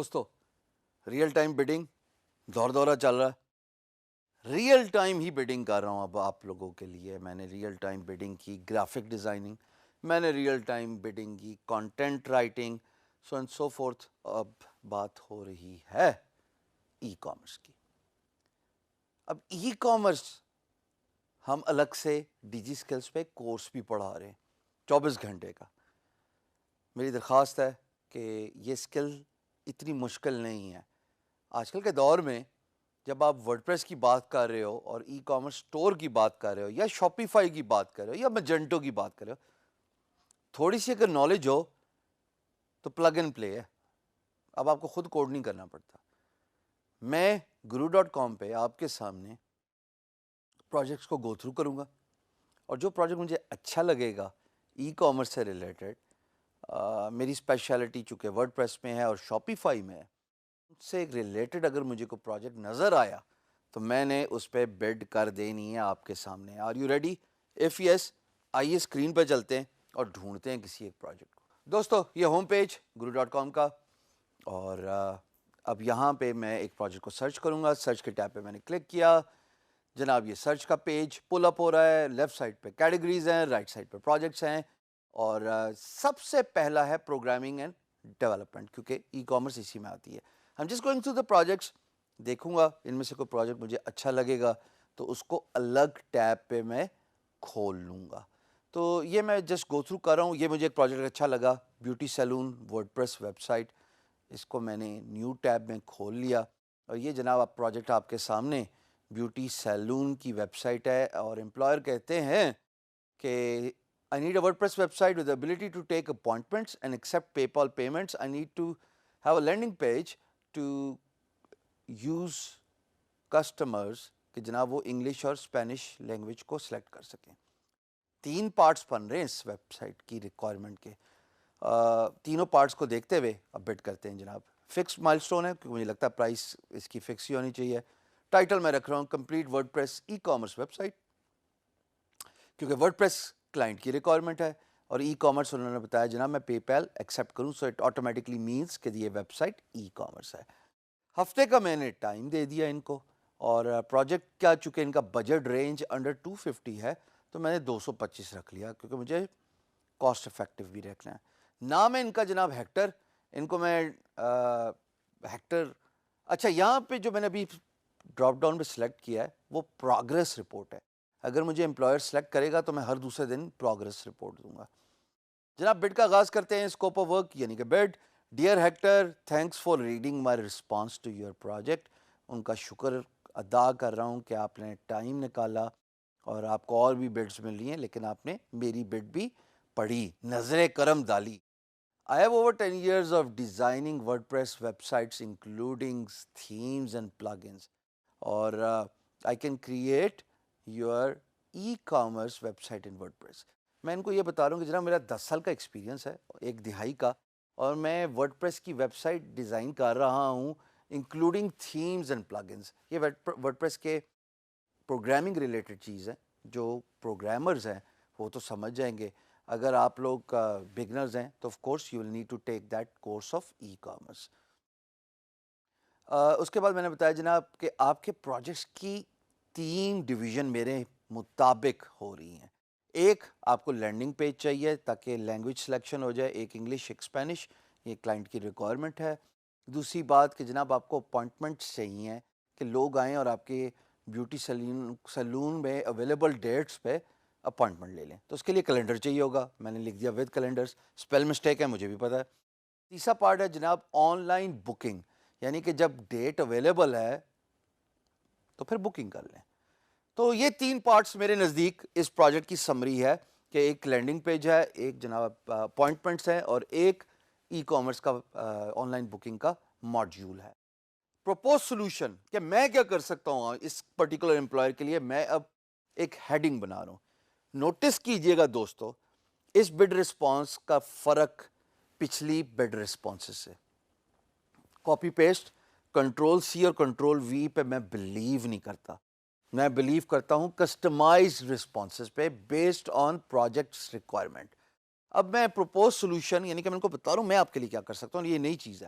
دوستو real time bidding دور دورہ چل رہا ہے. ریئل ٹائم ہی بڈنگ کر رہا ہوں اب آپ لوگوں کے لیے. میں نے ریئل ٹائم بڈنگ کی گرافک ڈیزائننگ, میں نے ریئل ٹائم بڈنگ کی content writing, so and so forth. اب بات ہو رہی ہے ای کامرس کی. اب ای کامرس ہم الگ سے ڈی جی اسکلس پہ کورس بھی پڑھا رہے ہیں 24 گھنٹے کا. میری درخواست ہے کہ یہ اسکل اتنی مشکل نہیں ہے. آج کل کے دور میں جب آپ ورڈ پریس کی بات کر رہے ہو اور ای کامرس اسٹور کی بات کر رہے ہو یا شاپیفائی کی بات کر رہے ہو یا میجنٹو کی بات کر رہے ہو, تھوڑی سی اگر نالج ہو تو پلگ اینڈ پلے ہے. اب آپ کو خود کوڈ نہیں کرنا پڑتا. میں guru.com پہ آپ کے سامنے پروجیکٹس کو گو تھرو کروں گا, اور جو پروجیکٹ مجھے اچھا لگے گا ای کامرس سے ریلیٹڈ, میری اسپیشلٹی چونکہ ورڈ پریس میں ہے اور شاپیفائی میں ہے, اس سے ریلیٹڈ اگر مجھے کوئی پروجیکٹ نظر آیا تو میں نے اس پہ بڈ کر دینی ہے آپ کے سامنے. Are you ready? If yes, آئیے اسکرین پہ چلتے ہیں اور ڈھونڈتے ہیں کسی ایک پروجیکٹ کو. دوستو یہ ہوم پیج guru.com کا, اور اب یہاں پہ میں ایک پروجیکٹ کو سرچ کروں گا. سرچ کے ٹیب پہ میں نے کلک کیا, جناب یہ سرچ کا پیج پل اپ ہو رہا ہے. لیفٹ سائڈ پہ کیٹیگریز ہیں, رائٹ سائڈ پہ پروجیکٹس ہیں, اور سب سے پہلا ہے پروگرامنگ اینڈ ڈیولپمنٹ, کیونکہ ای کامرس اسی میں آتی ہے. ہم just going through the projects, دیکھوں گا ان میں سے کوئی پروجیکٹ مجھے اچھا لگے گا تو اس کو الگ ٹیب پہ میں کھول لوں گا. تو یہ میں جسٹ گو تھرو کر رہا ہوں. یہ مجھے ایک پروجیکٹ اچھا لگا, beauty salon word press web site. اس کو میں نے نیو ٹیب میں کھول لیا, اور یہ جناب آپ پروجیکٹ آپ کے سامنے بیوٹی سیلون کی ویب سائٹ ہے, اور امپلائر کہتے ہیں کہ I need a WordPress website with the ability to take appointments and accept PayPal payments. I need to have a landing page to use customers کہ جناب وہ انگلش اور اسپینش لینگویج کو سلیکٹ کر سکیں. 3 پارٹس بن رہے ہیں اس ویب سائٹ کی ریکوائرمنٹ کے. تینوں پارٹس کو دیکھتے ہوئے اب بٹ کرتے ہیں جناب. فکس مائل سٹون ہے کیونکہ مجھے لگتا ہے پرائس اس کی فکس ہی ہونی چاہیے. ٹائٹل میں رکھ رہا ہوں complete WordPress e-commerce website, کیونکہ ورڈ پریس کلائنٹ کی ریکوائرمنٹ ہے, اور ای کامرس انہوں نے بتایا جناب میں پے پیل ایکسیپٹ کروں, سو اٹ آٹومیٹکلی مینس کہ یہ ویب سائٹ ای کامرس ہے. ہفتے کا میں نے ٹائم دے دیا ان کو, اور پروجیکٹ کا چونکہ ان کا بجٹ رینج انڈر 250 ہے تو میں نے 225 رکھ لیا, کیونکہ مجھے کاسٹ افیکٹو بھی رکھنا ہے. نام ہے ان کا جناب ہیکٹر. ان کو میں ہیکٹر, اچھا یہاں پہ جو میں نے ابھی ڈراپ ڈاؤن پہ سلیکٹ کیا ہے وہ پروگرس رپورٹ ہے. اگر مجھے امپلائر سلیکٹ کرے گا تو میں ہر دوسرے دن پروگرس رپورٹ دوں گا. جناب بڈ کا آغاز کرتے ہیں. اسکوپ آف ورک یعنی کہ bid. Dear Hector, thanks for reading my response to your project. ان کا شکر ادا کر رہا ہوں کہ آپ نے ٹائم نکالا, اور آپ کو اور بھی بڈس مل رہی ہیں لیکن آپ نے میری بڈ بھی پڑھی, نظر کرم ڈالی. I have over 10 years of designing WordPress websites including themes and plugins, or I can create your e-commerce website in WordPress. میں ان کو یہ بتا رہا ہوں کہ جناب میرا 10 سال کا ایکسپیرینس ہے, 1 دہائی کا, اور میں ورڈ پریس کی ویب سائٹ ڈیزائن کر رہا ہوں انکلوڈنگ تھیمز اینڈ پلگنس. یہ ورڈ پریس کے پروگرامنگ ریلیٹڈ چیز ہے. جو پروگرامرز ہیں وہ تو سمجھ جائیں گے, اگر آپ لوگ بگنرز ہیں تو of course you will need to take that course of e commerce. اس کے بعد میں نے بتایا جناب کہ آپ کے پروجیکٹس کی 3 ڈویژن میرے مطابق ہو رہی ہیں. ایک آپ کو لینڈنگ پیج چاہیے تاکہ لینگویج سلیکشن ہو جائے, ایک انگلش ایک اسپینش, یہ کلائنٹ کی ریکوائرمنٹ ہے. دوسری بات کہ جناب آپ کو اپوائنٹمنٹس چاہیے کہ لوگ آئیں اور آپ کے بیوٹی سیلون میں اویلیبل ڈیٹس پہ اپوائنٹمنٹ لے لیں. تو اس کے لیے کیلنڈر چاہیے ہوگا, میں نے لکھ دیا ود کیلنڈرز. اسپیل مسٹیک ہے مجھے بھی پتہ ہے. تیسرا پارٹ ہے جناب آن لائن بکنگ, یعنی کہ جب ڈیٹ اویلیبل ہے تو پھر بکنگ کر لیں. تو یہ 3 پارٹس میرے نزدیک اس پروجیکٹ کی سمری ہے کہ ایک لینڈنگ پیج ہے, ایک جناب اپوائنٹمنٹس ہیں, اور ایک ای کامرس کا آن لائن بکنگ کا ماڈیول ہے. پروپوز سولوشن کہ میں کیا کر سکتا ہوں اس پرٹیکولر امپلائر کے لیے, میں اب ایک ہیڈنگ بنا رہا ہوں. نوٹس کیجئے گا دوستو, اس بڈ رسپانس کا فرق پچھلی بڈ رسپانس سے. کاپی پیسٹ کنٹرول سی اور کنٹرول وی پہ میں بلیو نہیں کرتا. میں بلیو کرتا ہوں کسٹمائز رسپانسز پہ بیسڈ آن پروجیکٹس ریکوائرمنٹ. اب میں پروپوز سولوشن یعنی کہ میں ان کو بتا رہا ہوں میں آپ کے لیے کیا کر سکتا ہوں, یہ نئی چیز ہے.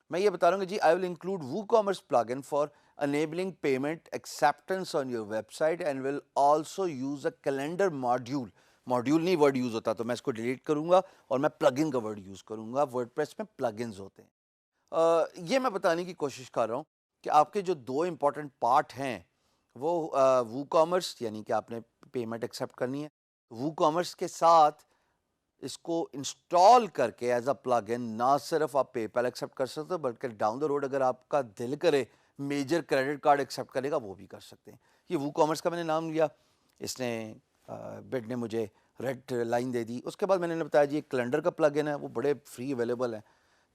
میں یہ بتا رہا ہوں کہ جی I will include WooCommerce plugin for enabling payment acceptance on your website and will also use a calendar module. Module نہیں ورڈ یوز ہوتا تو میں اس کو ڈیلیٹ کروں گا اور میں پلگن کا ورڈ یوز کروں گا. ورڈ پریس میں پلگنز ہوتے ہیں. یہ میں بتانے کی کوشش کر رہا ہوں کہ آپ کے جو دو امپورٹنٹ پارٹ ہیں وہ WooCommerce یعنی کہ آپ نے پیمنٹ ایکسیپٹ کرنی ہے. WooCommerce کے ساتھ اس کو انسٹال کر کے ایز اے پلگ ان نہ صرف آپ پے پیل ایکسیپٹ کر سکتے ہو بلکہ ڈاؤن دا روڈ اگر آپ کا دل کرے میجر کریڈٹ کارڈ ایکسیپٹ کرے گا وہ بھی کر سکتے ہیں. یہ WooCommerce کا میں نے نام لیا, اس نے بڈ نے مجھے ریڈ لائن دے دی. اس کے بعد میں نے بتایا جی ایک کیلنڈر کا پلگ ان ہے, وہ بڑے فری اویلیبل ہیں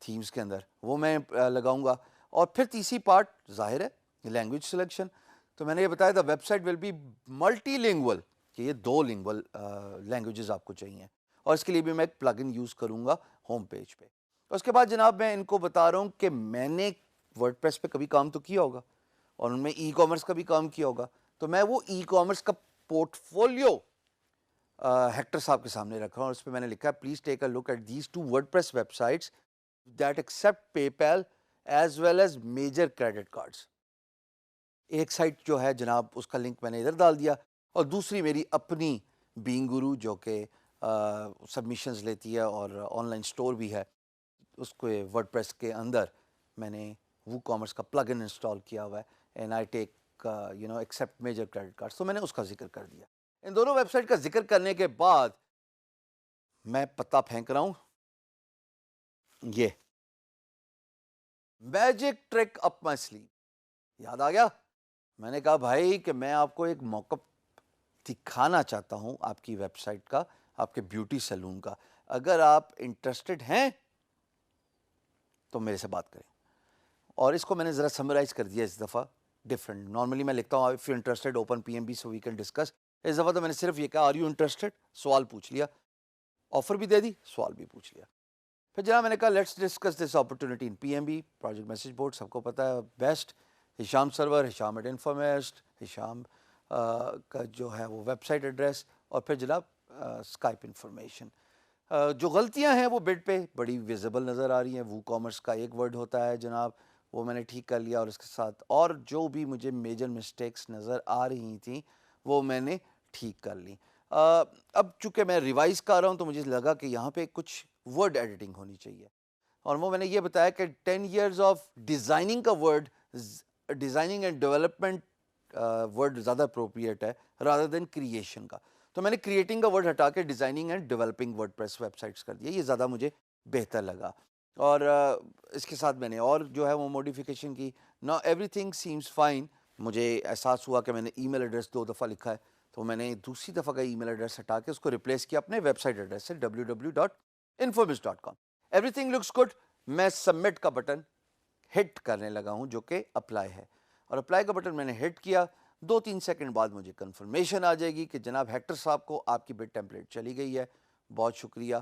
تھیمز کے اندر, وہ میں لگاؤں گا. اور پھر تیسری پارٹ ظاہر ہے لینگویج سلیکشن. تو میں نے یہ بتایا تھا website will be multilingual, کہ یہ 2 لینگول لینگویجز آپ کو چاہیے, اور اس کے لیے بھی میں ایک پلگ ان یوز کروں گا ہوم پیج پہ. اس کے بعد جناب میں ان کو بتا رہا ہوں کہ میں نے ورڈ پریس پہ کبھی کام تو کیا ہوگا اور ان میں ای کامرس کا بھی کام کیا ہوگا, تو میں وہ ای کامرس کا پورٹ فولیو ہیکٹر صاحب کے سامنے رکھ رہا ہوں. اور اس پہ میں نے لکھا ہے please take a look at these 2 WordPress websites that accept PayPal as well as major credit cards. ایک سائٹ جو ہے جناب اس کا لنک میں نے ادھر ڈال دیا, اور دوسری میری اپنی بینگ گرو جو کہ سبمیشنز لیتی ہے اور آن لائن اسٹور بھی ہے, اس کو ورڈ پریس کے اندر میں نے WooCommerce کا پلگ ان انسٹال کیا ہوا ہے, and I take accept major credit card. تو میں نے اس کا ذکر کر دیا. ان دونوں ویب سائٹ کا ذکر کرنے کے بعد میں پتا پھینک رہا ہوں, یہ magic truck up my slave. یاد آ گیا, میں نے کہا بھائی کہ میں آپ کو ایک موقع دکھانا چاہتا ہوں آپ کی ویب سائٹ کا, آپ کے بیوٹی سیلون کا. اگر آپ انٹرسٹڈ ہیں تو میرے سے بات کریں. اور اس کو میں نے ذرا سمرائز کر دیا اس دفعہ ڈفرینٹ. نارملی میں لکھتا ہوں if you interested open PMB so we can discuss. اس دفعہ تو میں نے صرف یہ کہا آر یو انٹرسٹڈ, سوال پوچھ لیا, آفر بھی دے دی, سوال بھی پوچھ لیا. پھر جناب میں نے کہا let's discuss this opportunity in PMB project message board. سب کو پتہ ہے best Hisham server, Hisham at انفارمیسٹ, ہشام کا جو ہے وہ ویب سائٹ ایڈریس, اور پھر جناب اسکائپ انفارمیشن. جو غلطیاں ہیں وہ بڈ پہ بڑی ویزیبل نظر آ رہی ہیں. WooCommerce کا ایک ورڈ ہوتا ہے جناب, وہ میں نے ٹھیک کر لیا, اور اس کے ساتھ اور جو بھی مجھے میجر مسٹیکس نظر آ رہی تھیں وہ میں نے ٹھیک کر لی. اب چونکہ میں ریوائز کر رہا ہوں تو مجھے لگا کہ یہاں پہ کچھ ورڈ ایڈیٹنگ ہونی چاہیے, اور وہ میں نے یہ بتایا کہ 10 years آف ڈیزائننگ کا word, designing and development word زیادہ اپروپریٹ ہے رادر دین کریشن کا. تو میں نے کریٹنگ کا ورڈ ہٹا کے designing and developing word press web sites کر دیا, یہ زیادہ مجھے بہتر لگا. اور اس کے ساتھ میں نے اور جو ہے وہ موڈیفیکیشن کی. نا ایوری تھنگ سیمز فائن. مجھے احساس ہوا کہ میں نے ای میل ایڈریس 2 دفعہ لکھا ہے, تو میں نے دوسری دفعہ کا ای میل ایڈریس ہٹا کے اس کو ریپلیس کیا اپنے ویب سائٹ ایڈریس سے www.infobis.com. Every thing looks good. میں سبمٹ کا بٹن ہٹ کرنے لگا ہوں جو کہ اپلائی ہے, اور اپلائی کا بٹن میں نے ہٹ کیا. 2-3 سیکنڈ بعد مجھے کنفرمیشن آ جائے گی کہ جناب ہیکٹر صاحب کو آپ کی بٹ ٹیمپلیٹ چلی گئی ہے, بہت شکریہ.